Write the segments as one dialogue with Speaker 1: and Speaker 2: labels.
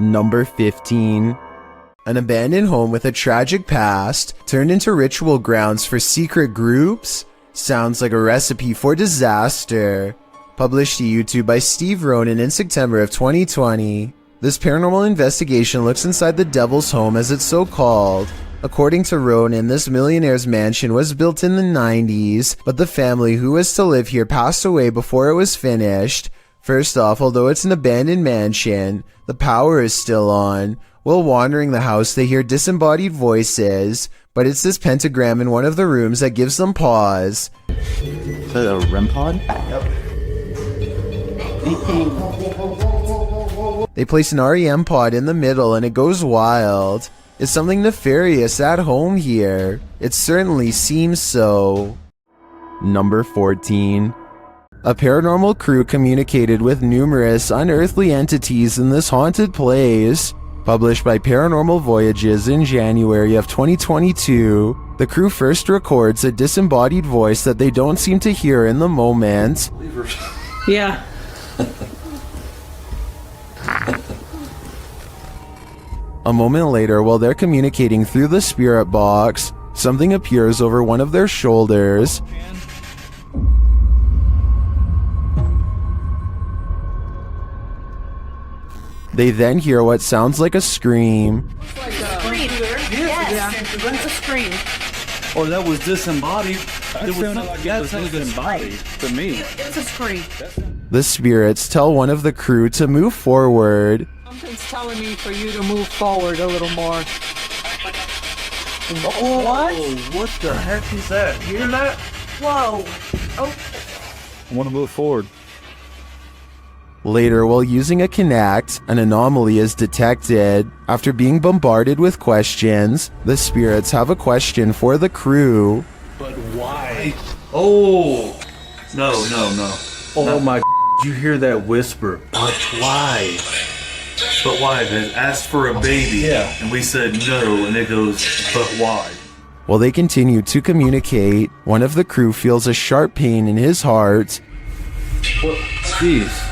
Speaker 1: Number 15. An abandoned home with a tragic past turned into ritual grounds for secret groups? Sounds like a recipe for disaster. Published to YouTube by Steve Ronan in September of 2020. This paranormal investigation looks inside the Devil's Home, as it's so called. According to Ronan, this millionaire's mansion was built in the 90s, but the family who was to live here passed away before it was finished. First off, although it's an abandoned mansion, the power is still on. While wandering the house, they hear disembodied voices, but it's this pentagram in one of the rooms that gives them pause.
Speaker 2: Is that a REM pod?
Speaker 1: They place an REM pod in the middle and it goes wild. Is something nefarious at home here? It certainly seems so. Number 14. A paranormal crew communicated with numerous unearthly entities in this haunted place. Published by Paranormal Voyages in January of 2022, the crew first records a disembodied voice that they don't seem to hear in the moment.
Speaker 3: Yeah.
Speaker 1: A moment later, while they're communicating through the spirit box, something appears over one of their shoulders. They then hear what sounds like a scream.
Speaker 3: Like a scream. Yes. It's a scream.
Speaker 4: Oh, that was disembodied.
Speaker 2: It was like that's disembodied to me.
Speaker 3: It's a scream.
Speaker 1: The spirits tell one of the crew to move forward.
Speaker 3: Something's telling me for you to move forward a little more.
Speaker 4: Oh,
Speaker 3: What?
Speaker 4: what the heck is that? Hear that?
Speaker 3: Whoa. Oh.
Speaker 2: I want to move forward.
Speaker 1: Later, while using a Kinect, an anomaly is detected. After being bombarded with questions, the spirits have a question for the crew.
Speaker 4: But why? Oh! No. Oh my, you hear that whisper? But why? But why? They asked for a baby. Yeah. And we said no, and it goes, but why?
Speaker 1: While they continue to communicate, one of the crew feels a sharp pain in his heart.
Speaker 4: What? Jeez.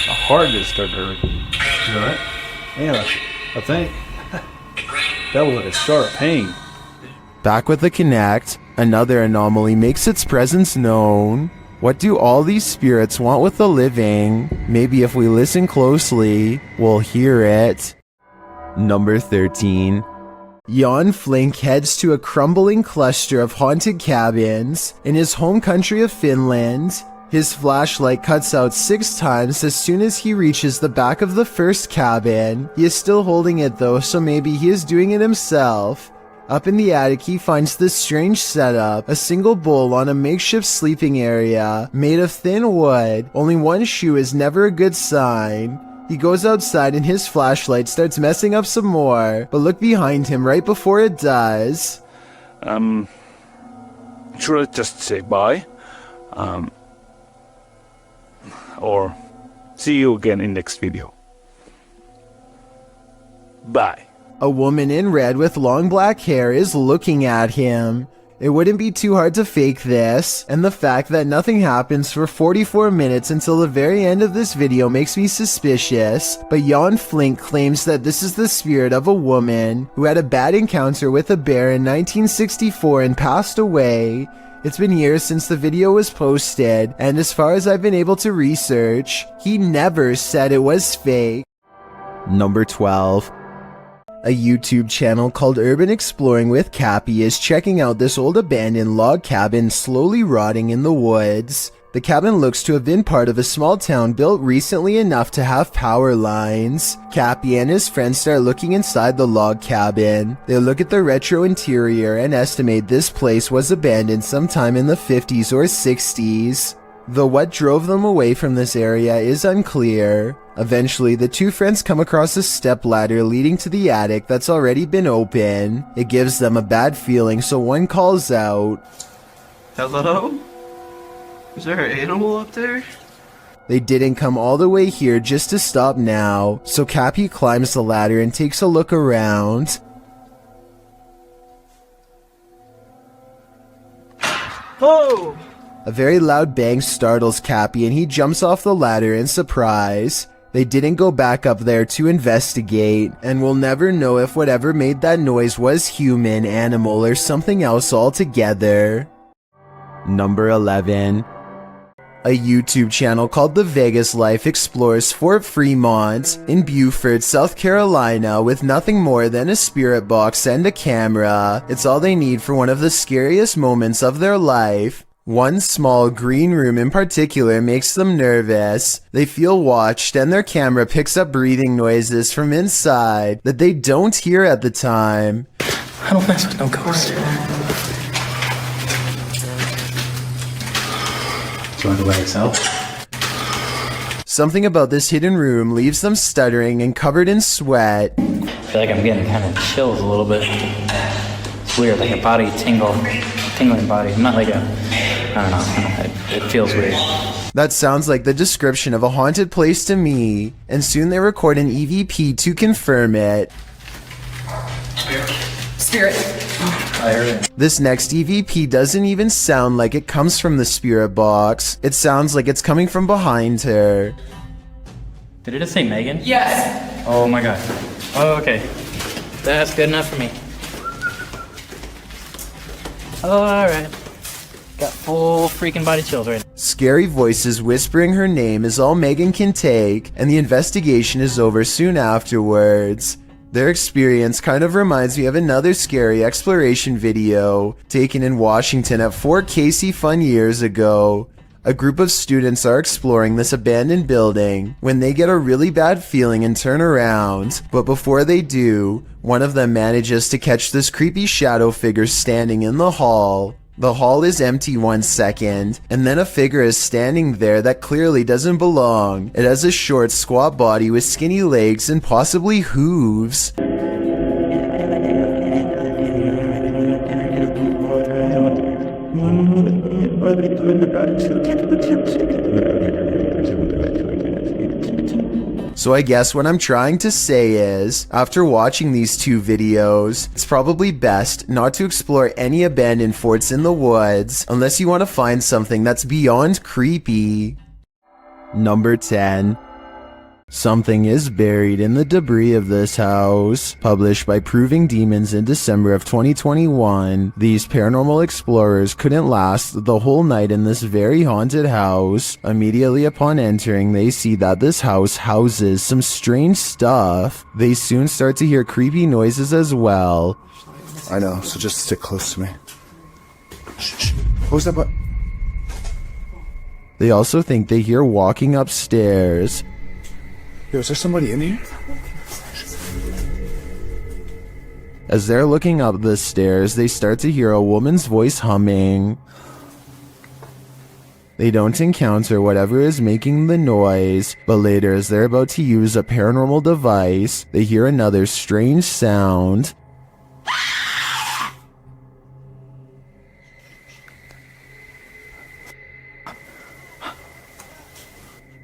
Speaker 2: My heart just started hurting.
Speaker 4: You alright?
Speaker 2: Yeah, I think that was like a sharp pain.
Speaker 1: Back with the Kinect, another anomaly makes its presence known. What do all these spirits want with the living? Maybe if we listen closely, we'll hear it. Number 13. Jan Flink heads to a crumbling cluster of haunted cabins in his home country of Finland. His flashlight cuts out 6 times as soon as he reaches the back of the first cabin. He is still holding it though, so maybe he is doing it himself. Up in the attic, he finds this strange setup, a single bowl on a makeshift sleeping area made of thin wood. Only one shoe is never a good sign. He goes outside and his flashlight starts messing up some more, but look behind him right before it does.
Speaker 2: Should I just say bye? Or see you again in next video. Bye.
Speaker 1: A woman in red with long black hair is looking at him. It wouldn't be too hard to fake this, and the fact that nothing happens for 44 minutes until the very end of this video makes me suspicious, but Jan Flink claims that this is the spirit of a woman who had a bad encounter with a bear in 1964 and passed away. It's been years since the video was posted, and as far as I've been able to research, he never said it was fake. Number 12. A YouTube channel called Urban Exploring with Cappy is checking out this old abandoned log cabin slowly rotting in the woods. The cabin looks to have been part of a small town built recently enough to have power lines. Cappy and his friends start looking inside the log cabin. They look at the retro interior and estimate this place was abandoned sometime in the 50s or 60s. Though what drove them away from this area is unclear. Eventually, the two friends come across a stepladder leading to the attic that's already been open. It gives them a bad feeling, so one calls out,
Speaker 5: Hello? Is there an animal up there?
Speaker 1: They didn't come all the way here just to stop now, so Cappy climbs the ladder and takes a look around.
Speaker 5: Oh!
Speaker 1: A very loud bang startles Cappy and he jumps off the ladder in surprise. They didn't go back up there to investigate, and we'll never know if whatever made that noise was human, animal, or something else altogether. Number 11. A YouTube channel called The Vegas Life explores Fort Fremont in Beaufort, South Carolina with nothing more than a spirit box and a camera. It's all they need for one of the scariest moments of their life. One small green room in particular makes them nervous. They feel watched and their camera picks up breathing noises from inside that they don't hear at the time.
Speaker 6: I don't mess with no ghosts.
Speaker 2: Going away itself.
Speaker 1: Something about this hidden room leaves them stuttering and covered in sweat.
Speaker 6: I feel like I'm getting kind of chills a little bit. It's weird, like a body tingling body. Not like I don't know, it feels weird.
Speaker 1: That sounds like the description of a haunted place to me, and soon they record an EVP to confirm it.
Speaker 3: Spirit.
Speaker 6: I heard it.
Speaker 1: This next EVP doesn't even sound like it comes from the spirit box. It sounds like it's coming from behind her.
Speaker 6: Did it just say Megan?
Speaker 3: Yes.
Speaker 6: Oh my god. Oh, okay. That's good enough for me. Oh, alright. Got full freaking body chills right now.
Speaker 1: Scary voices whispering her name is all Megan can take, and the investigation is over soon afterwards. Their experience kind of reminds me of another scary exploration video taken in Washington at Fort Casey Fun years ago. A group of students are exploring this abandoned building when they get a really bad feeling and turn around, but before they do, one of them manages to catch this creepy shadow figure standing in the hall. The hall is empty 1 second, and then a figure is standing there that clearly doesn't belong. It has a short, squat body with skinny legs and possibly hooves. So I guess what I'm trying to say is, after watching these two videos, it's probably best not to explore any abandoned forts in the woods unless you want to find something that's beyond creepy. Number 10. Something is buried in the debris of this house. Published by Proving Demons in December of 2021, these paranormal explorers couldn't last the whole night in this very haunted house. Immediately upon entering, they see that this house houses some strange stuff. They soon start to hear creepy noises as well.
Speaker 7: I know, so just stick close to me. Shh. What was that?
Speaker 1: They also think they hear walking upstairs.
Speaker 7: Yo, is there somebody in here?
Speaker 1: As they're looking up the stairs, they start to hear a woman's voice humming. They don't encounter whatever is making the noise, but later as they're about to use a paranormal device, they hear another strange sound.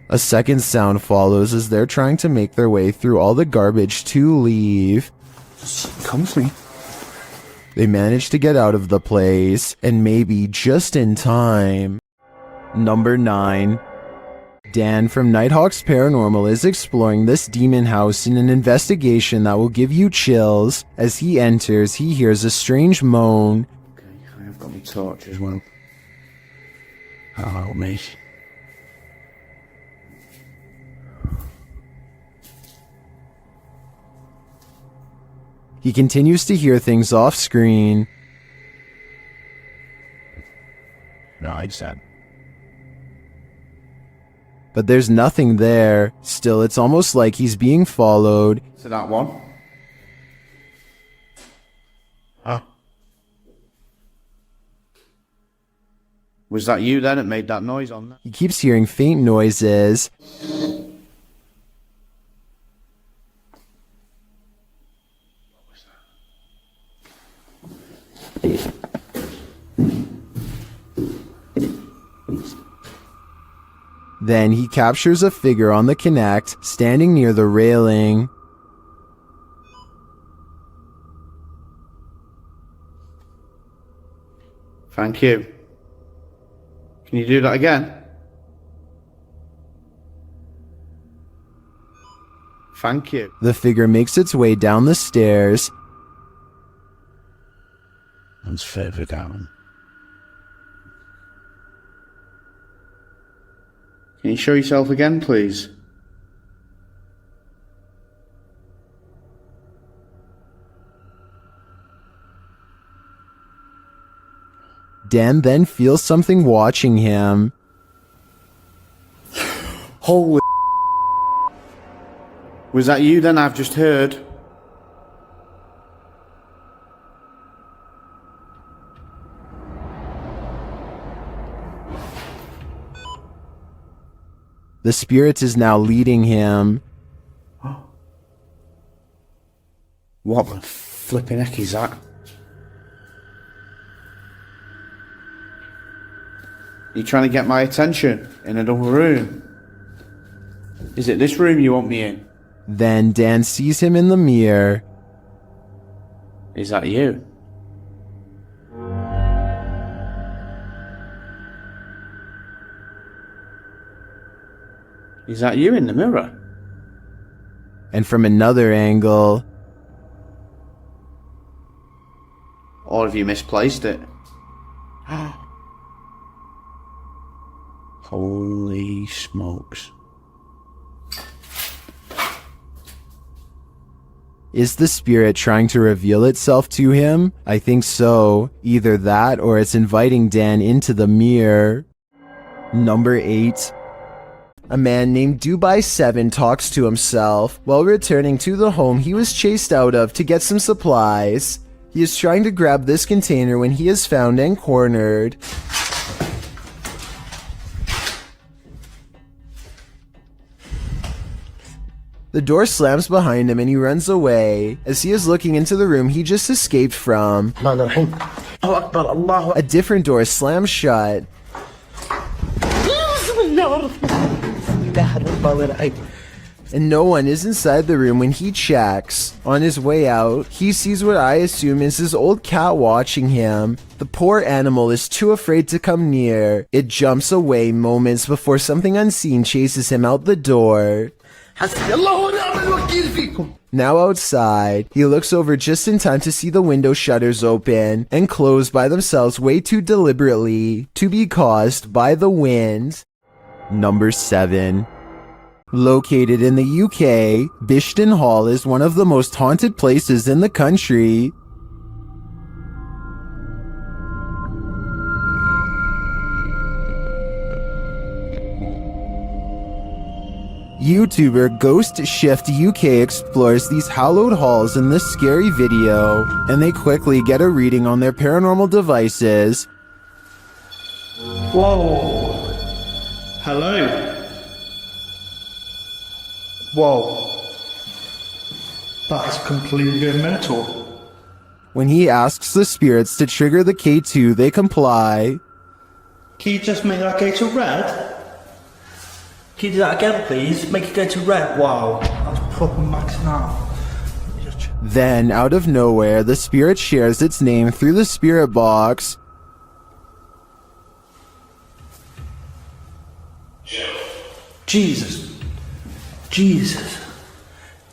Speaker 1: A second sound follows as they're trying to make their way through all the garbage to leave.
Speaker 7: Come with me.
Speaker 1: They manage to get out of the place, and maybe just in time. Number 9. Dan from Nighthawk's Paranormal is exploring this demon house in an investigation that will give you chills. As he enters, he hears a strange moan.
Speaker 7: Okay, I have got my torch as well. That'll help me.
Speaker 1: He continues to hear things off screen.
Speaker 7: No, I said.
Speaker 1: But there's nothing there. Still, it's almost like he's being followed.
Speaker 7: So that one. Oh. Was that you then that made that noise on there?
Speaker 1: He keeps hearing faint noises. Then he captures a figure on the Kinect, standing near the railing.
Speaker 7: Thank you. Can you do that again? Thank you.
Speaker 1: The figure makes its way down the stairs.
Speaker 7: And further down. Can you show yourself again, please?
Speaker 1: Dan then feels something watching him.
Speaker 7: Holy. Was that you then? I've just heard.
Speaker 1: The spirit is now leading him.
Speaker 7: What the flipping heck is that? You trying to get my attention in another room? Is it this room you want me in?
Speaker 1: Then Dan sees him in the mirror.
Speaker 7: Is that you? Is that you in the mirror?
Speaker 1: And from another angle,
Speaker 7: Or have you misplaced it? Holy smokes.
Speaker 1: is the spirit trying to reveal itself to him? I think so. Either that or it's inviting Dan into the mirror. Number 8. A man named Dubai7 talks to himself while returning to the home he was chased out of to get some supplies. He is trying to grab this container when he is found and cornered. The door slams behind him and he runs away as he is looking into the room he just escaped from. A different door slams shut. And no one is inside the room when he checks. On his way out, he sees what I assume is his old cat watching him. The poor animal is too afraid to come near. It jumps away moments before something unseen chases him out the door. Now outside, he looks over just in time to see the window shutters open and close by themselves way too deliberately to be caused by the wind. Number 7. Located in the UK, Bishton Hall is one of the most haunted places in the country. YouTuber Ghost Shift UK explores these hallowed halls in this scary video, and they quickly get a reading on their paranormal devices.
Speaker 2: Whoa. Hello. Whoa. That's completely mental.
Speaker 1: When he asks the spirits to trigger the K2, they comply.
Speaker 8: Can you just make that go to red? Can you do that again, please? Make it go to red. Wow, that's proper maxing out.
Speaker 1: Then, out of nowhere, the spirit shares its name through the spirit box.
Speaker 8: Jesus.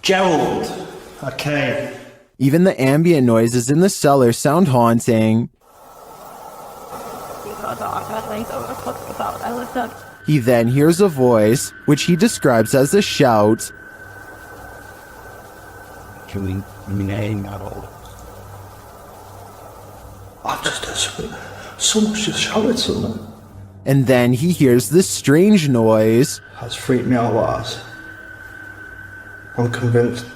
Speaker 8: Gerald. Okay.
Speaker 1: Even the ambient noises in the cellar sound haunting. He then hears a voice, which he describes as a shout.
Speaker 8: I've just heard someone's just shouted something.
Speaker 1: And then he hears this strange noise.
Speaker 8: That's freaked me out, Lars. I'm convinced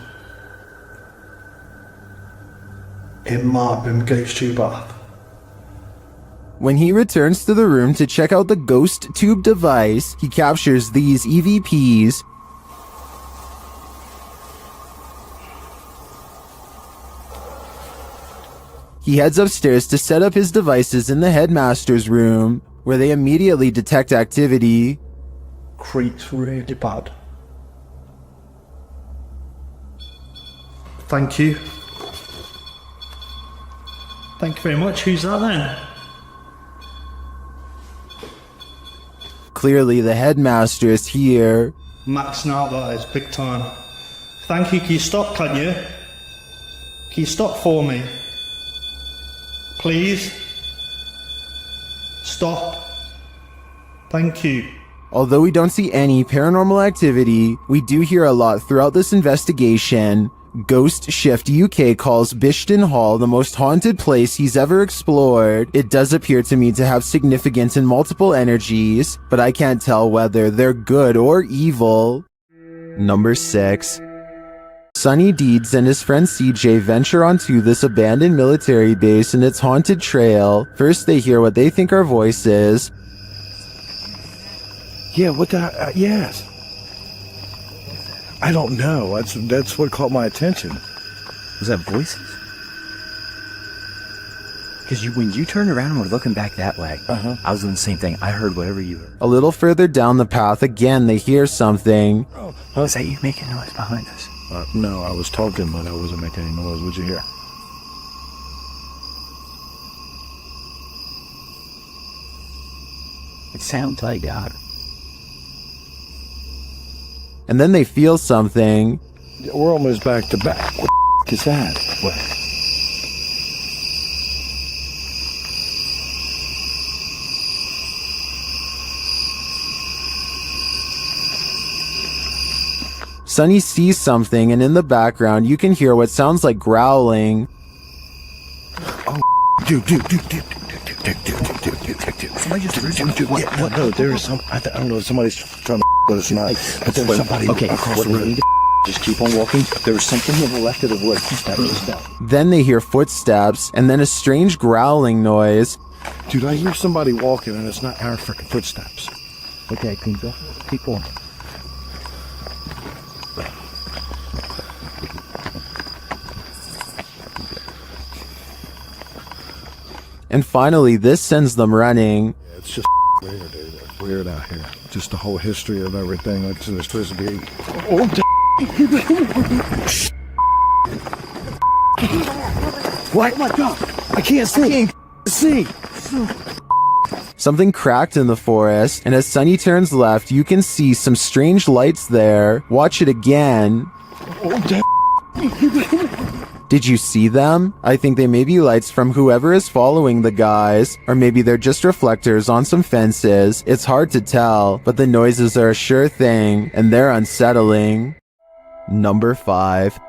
Speaker 8: it might have been Ghost Tube app.
Speaker 1: When he returns to the room to check out the ghost tube device, he captures these EVPs. He heads upstairs to set up his devices in the headmaster's room, where they immediately detect activity.
Speaker 8: Creeps really bad. Thank you. Thank you very much. Who's that then?
Speaker 1: Clearly the headmaster is here.
Speaker 8: Maxing out, that is big time. Thank you. Can you stop, can you? Can you stop for me? Please? Stop. Thank you.
Speaker 1: Although we don't see any paranormal activity, we do hear a lot throughout this investigation. Ghost Shift UK calls Bishton Hall the most haunted place he's ever explored. It does appear to me to have significant and multiple energies, but I can't tell whether they're good or evil. Number 6. Sonny Deeds and his friend CJ venture onto this abandoned military base and its haunted trail. First they hear what they think are voices.
Speaker 9: Yeah, what the, yes. I don't know, that's what caught my attention.
Speaker 10: Was that voices? Because when you turned around and were looking back that way, I was doing the same thing. I heard whatever you heard.
Speaker 1: A little further down the path again they hear something.
Speaker 10: Was that you making noise behind us?
Speaker 9: No, I was talking, but I wasn't making any noise. What'd you hear?
Speaker 10: It sounds like God.
Speaker 1: And then they feel something.
Speaker 9: We're almost back to back. What the is that?
Speaker 10: What?
Speaker 1: Sonny sees something, and in the background you can hear what sounds like growling.
Speaker 9: Oh, dude. Somebody just what? No, there is some. I don't know if somebody's trying to, but it's not. But there's somebody across the road.
Speaker 10: Just keep on walking. There was something to the left of the wood.
Speaker 1: Then they hear footsteps, and then a strange growling noise.
Speaker 9: Dude, I hear somebody walking, and it's not our freaking footsteps.
Speaker 10: Okay, keep going.
Speaker 1: And finally, this sends them running.
Speaker 9: Yeah, it's just weird, dude. It's weird out here. Just the whole history of everything. Like, there's supposed to be. Oh, what? Oh my God! I can't see.
Speaker 1: Something cracked in the forest, and as Sonny turns left, you can see some strange lights there. Watch it again. Did you see them? I think they may be lights from whoever is following the guys, or maybe they're just reflectors on some fences. It's hard to tell, but the noises are a sure thing, and they're unsettling. Number 5.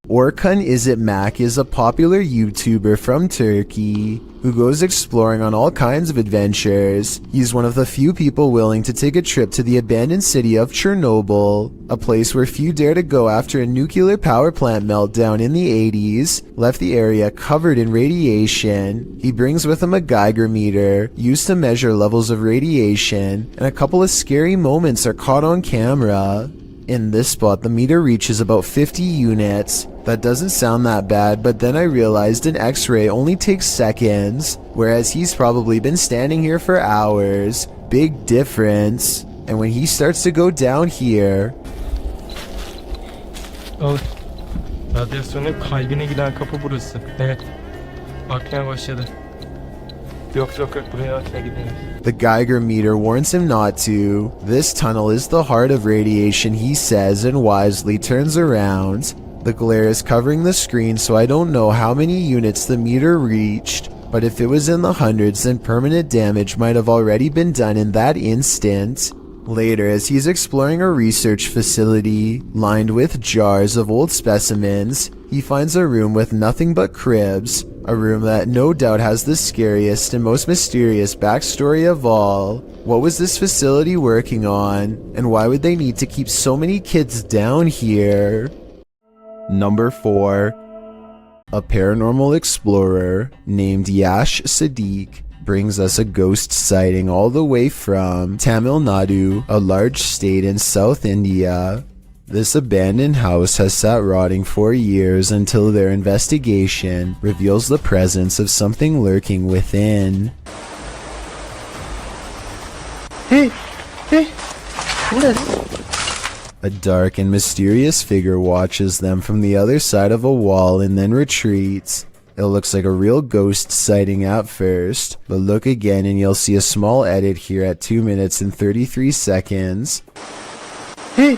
Speaker 1: Orkun Izitmak is a popular YouTuber from Turkey who goes exploring on all kinds of adventures. He's one of the few people willing to take a trip to the abandoned city of Chernobyl, a place where few dare to go after a nuclear power plant meltdown in the 80s left the area covered in radiation. He brings with him a Geiger meter used to measure levels of radiation, and a couple of scary moments are caught on camera. In this spot, the meter reaches about 50 units. That doesn't sound that bad, but then I realized an X-ray only takes seconds, whereas he's probably been standing here for hours. Big difference. And when he starts to go down here...
Speaker 11: radyasyon kalbine giden kapı burası. Evet. Akmaya başladı. Yok, buraya akmaya gidelim.
Speaker 1: The Geiger meter warns him not to. This tunnel is the heart of radiation, he says, and wisely turns around. The glare is covering the screen, so I don't know how many units the meter reached, but if it was in the hundreds, then permanent damage might have already been done in that instant. Later, as he's exploring a research facility lined with jars of old specimens, he finds a room with nothing but cribs, a room that no doubt has the scariest and most mysterious backstory of all. What was this facility working on, and why would they need to keep so many kids down here? Number 4. A paranormal explorer named Yash Sadiq brings us a ghost sighting all the way from Tamil Nadu, a large state in South India. This abandoned house has sat rotting for years until their investigation reveals the presence of something lurking within.
Speaker 3: Hey, what is it?
Speaker 1: A dark and mysterious figure watches them from the other side of a wall and then retreats. It looks like a real ghost sighting at first, but look again and you'll see a small edit here at 2 minutes and 33 seconds.
Speaker 3: Hey!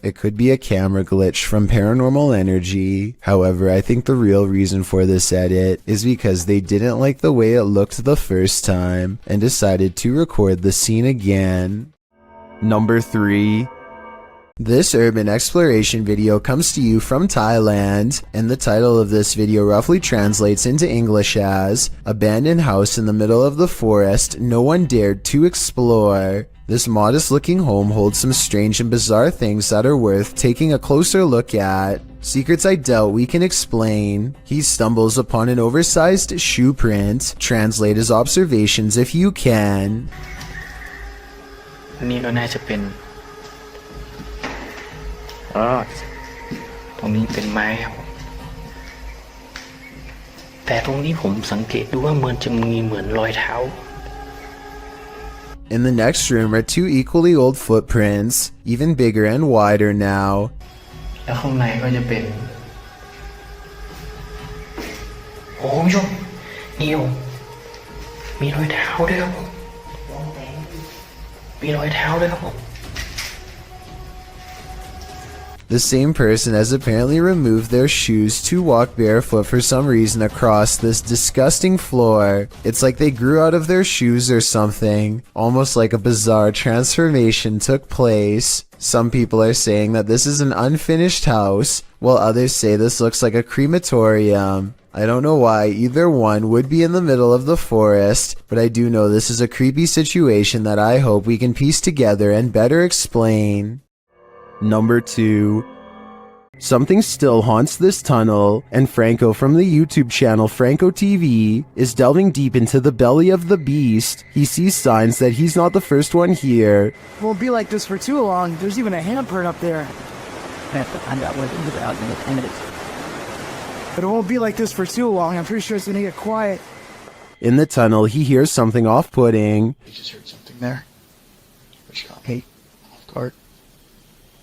Speaker 1: It could be a camera glitch from Paranormal Energy. However, I think the real reason for this edit is because they didn't like the way it looked the first time and decided to record the scene again. Number 3. This urban exploration video comes to you from Thailand, and the title of this video roughly translates into English as "Abandoned House in the Middle of the Forest No One Dared to Explore." This modest looking home holds some strange and bizarre things that are worth taking a closer look at. Secrets I doubt we can explain. He stumbles upon an oversized shoe print. Translate his observations if you can.
Speaker 6: นี่ก็น่าจะเป็นตรงนี้เป็นไม้ครับแต่ตรงนี้ผมสังเกตดูว่ามันจะมีเหมือนรอยเท้า
Speaker 1: In the next room are 2 equally old footprints, even bigger and wider now.
Speaker 6: แล้วข้างในก็จะเป็นโอ้ยนี่มีรอยเท้าด้วยครับผมมีรอยเท้าด้วยครับผม
Speaker 1: The same person has apparently removed their shoes to walk barefoot for some reason across this disgusting floor. It's like they grew out of their shoes or something, almost like a bizarre transformation took place. Some people are saying that this is an unfinished house, while others say this looks like a crematorium. I don't know why either one would be in the middle of the forest, but I do know this is a creepy situation that I hope we can piece together and better explain. Number 2. Something still haunts this tunnel, and Franco from the YouTube channel Franco TV is delving deep into the belly of the beast. He sees signs that he's not the first one here.
Speaker 3: It won't be like this for too long. There's even a handprint up there.
Speaker 10: I have to find out what it is about in 10 minutes.
Speaker 3: But it won't be like this for too long. I'm pretty sure it's gonna get quiet.
Speaker 1: In the tunnel, he hears something off-putting.
Speaker 9: I just heard something there. Hey, guard.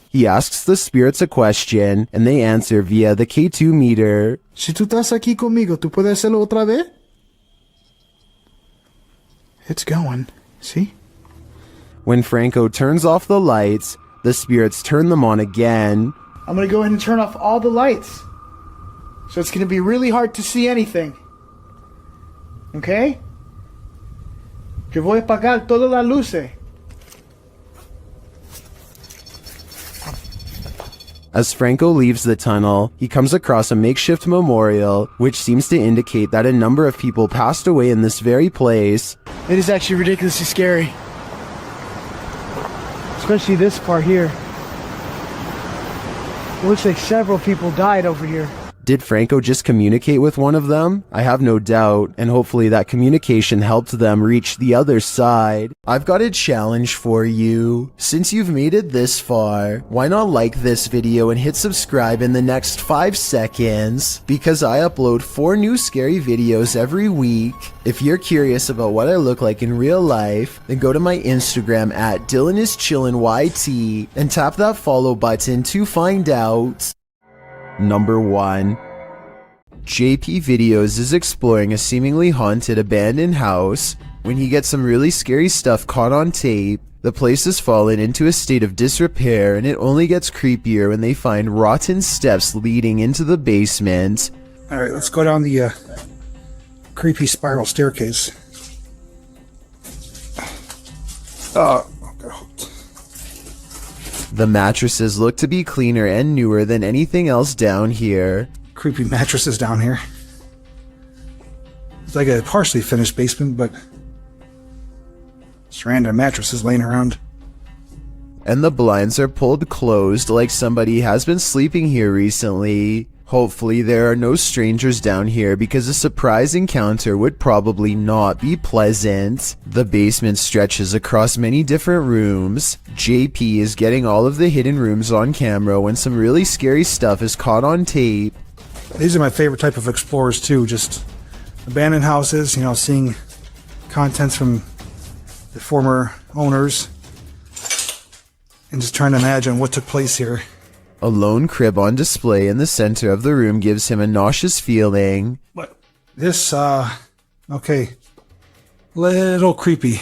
Speaker 1: He asks the spirits a question, and they answer via the K2 meter.
Speaker 3: Si tú estás aquí conmigo, ¿tú puedes hacerlo otra vez?
Speaker 9: It's going. See?
Speaker 1: When Franco turns off the lights, the spirits turn them on again.
Speaker 3: I'm gonna go ahead and turn off all the lights. So it's gonna be really hard to see anything. Okay? Que voy a apagar todas las luces.
Speaker 1: As Franco leaves the tunnel, he comes across a makeshift memorial, which seems to indicate that a number of people passed away in this very place.
Speaker 3: It is actually ridiculously scary. Especially this part here. It looks like several people died over here.
Speaker 1: Did Franco just communicate with one of them? I have no doubt, and hopefully that communication helped them reach the other side. I've got a challenge for you. Since you've made it this far, why not like this video and hit subscribe in the next 5 seconds? Because I upload 4 new scary videos every week. If you're curious about what I look like in real life, then go to my Instagram at DylanIsChillinYT and tap that follow button to find out. Number 1. JP Videos is exploring a seemingly haunted abandoned house when he gets some really scary stuff caught on tape. The place has fallen into a state of disrepair, and it only gets creepier when they find rotten steps leading into the basement.
Speaker 9: Alright, let's go down the creepy spiral staircase.
Speaker 1: The mattresses look to be cleaner and newer than anything else down here.
Speaker 9: Creepy mattresses down here. It's like a partially finished basement, but just random mattresses laying around.
Speaker 1: And the blinds are pulled closed like somebody has been sleeping here recently. Hopefully there are no strangers down here because a surprise encounter would probably not be pleasant. The basement stretches across many different rooms. JP is getting all of the hidden rooms on camera when some really scary stuff is caught on tape.
Speaker 9: These are my favorite type of explorers too, just abandoned houses, you know, seeing contents from the former owners and just trying to imagine what took place here.
Speaker 1: A lone crib on display in the center of the room gives him a nauseous feeling.
Speaker 9: What? This, okay. Little creepy.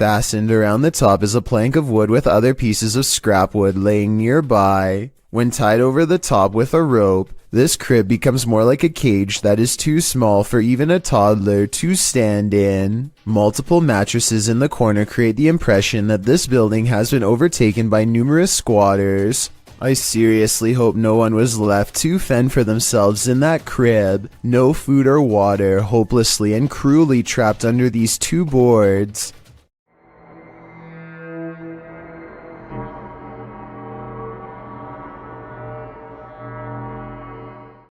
Speaker 1: Fastened around the top is a plank of wood with other pieces of scrap wood laying nearby. When tied over the top with a rope, this crib becomes more like a cage that is too small for even a toddler to stand in. Multiple mattresses in the corner create the impression that this building has been overtaken by numerous squatters. I seriously hope no one was left to fend for themselves in that crib. No food or water, hopelessly and cruelly trapped under these two boards.